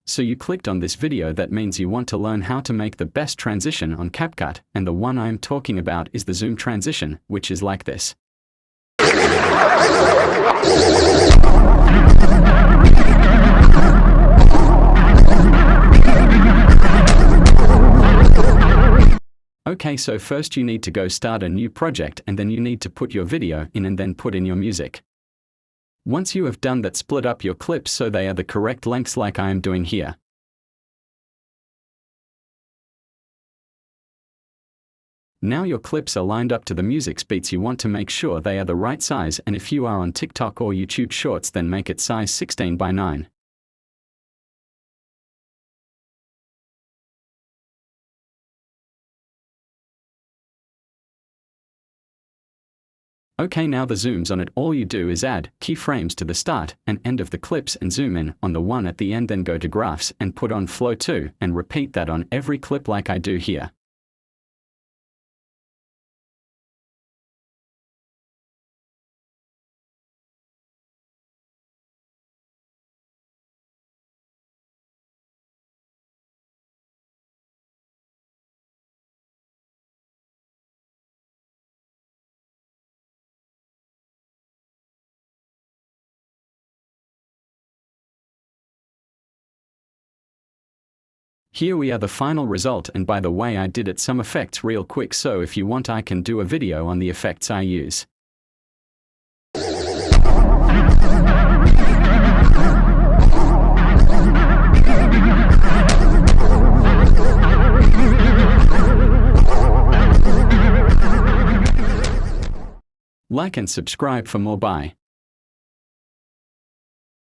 So you clicked on this video, that means you want to learn how to make the best transition on CapCut, and the one I am talking about is the zoom transition, which is like this. Okay, so first you need to go start a new project, and then you need to put your video in and then put in your music. Once you have done that, split up your clips so they are the correct lengths like I am doing here. Now your clips are lined up to the music's beats. You want to make sure they are the right size, and if you are on TikTok or YouTube Shorts, then make it size 16:9. Okay, now the zooms on it, all you do is add keyframes to the start and end of the clips and zoom in on the one at the end, then go to graphs and put on flow 2 and repeat that on every clip like I do here. Here we are, the final result, and by the way, I did it some effects real quick, so if you want I can do a video on the effects I use. Like and subscribe for more. Bye.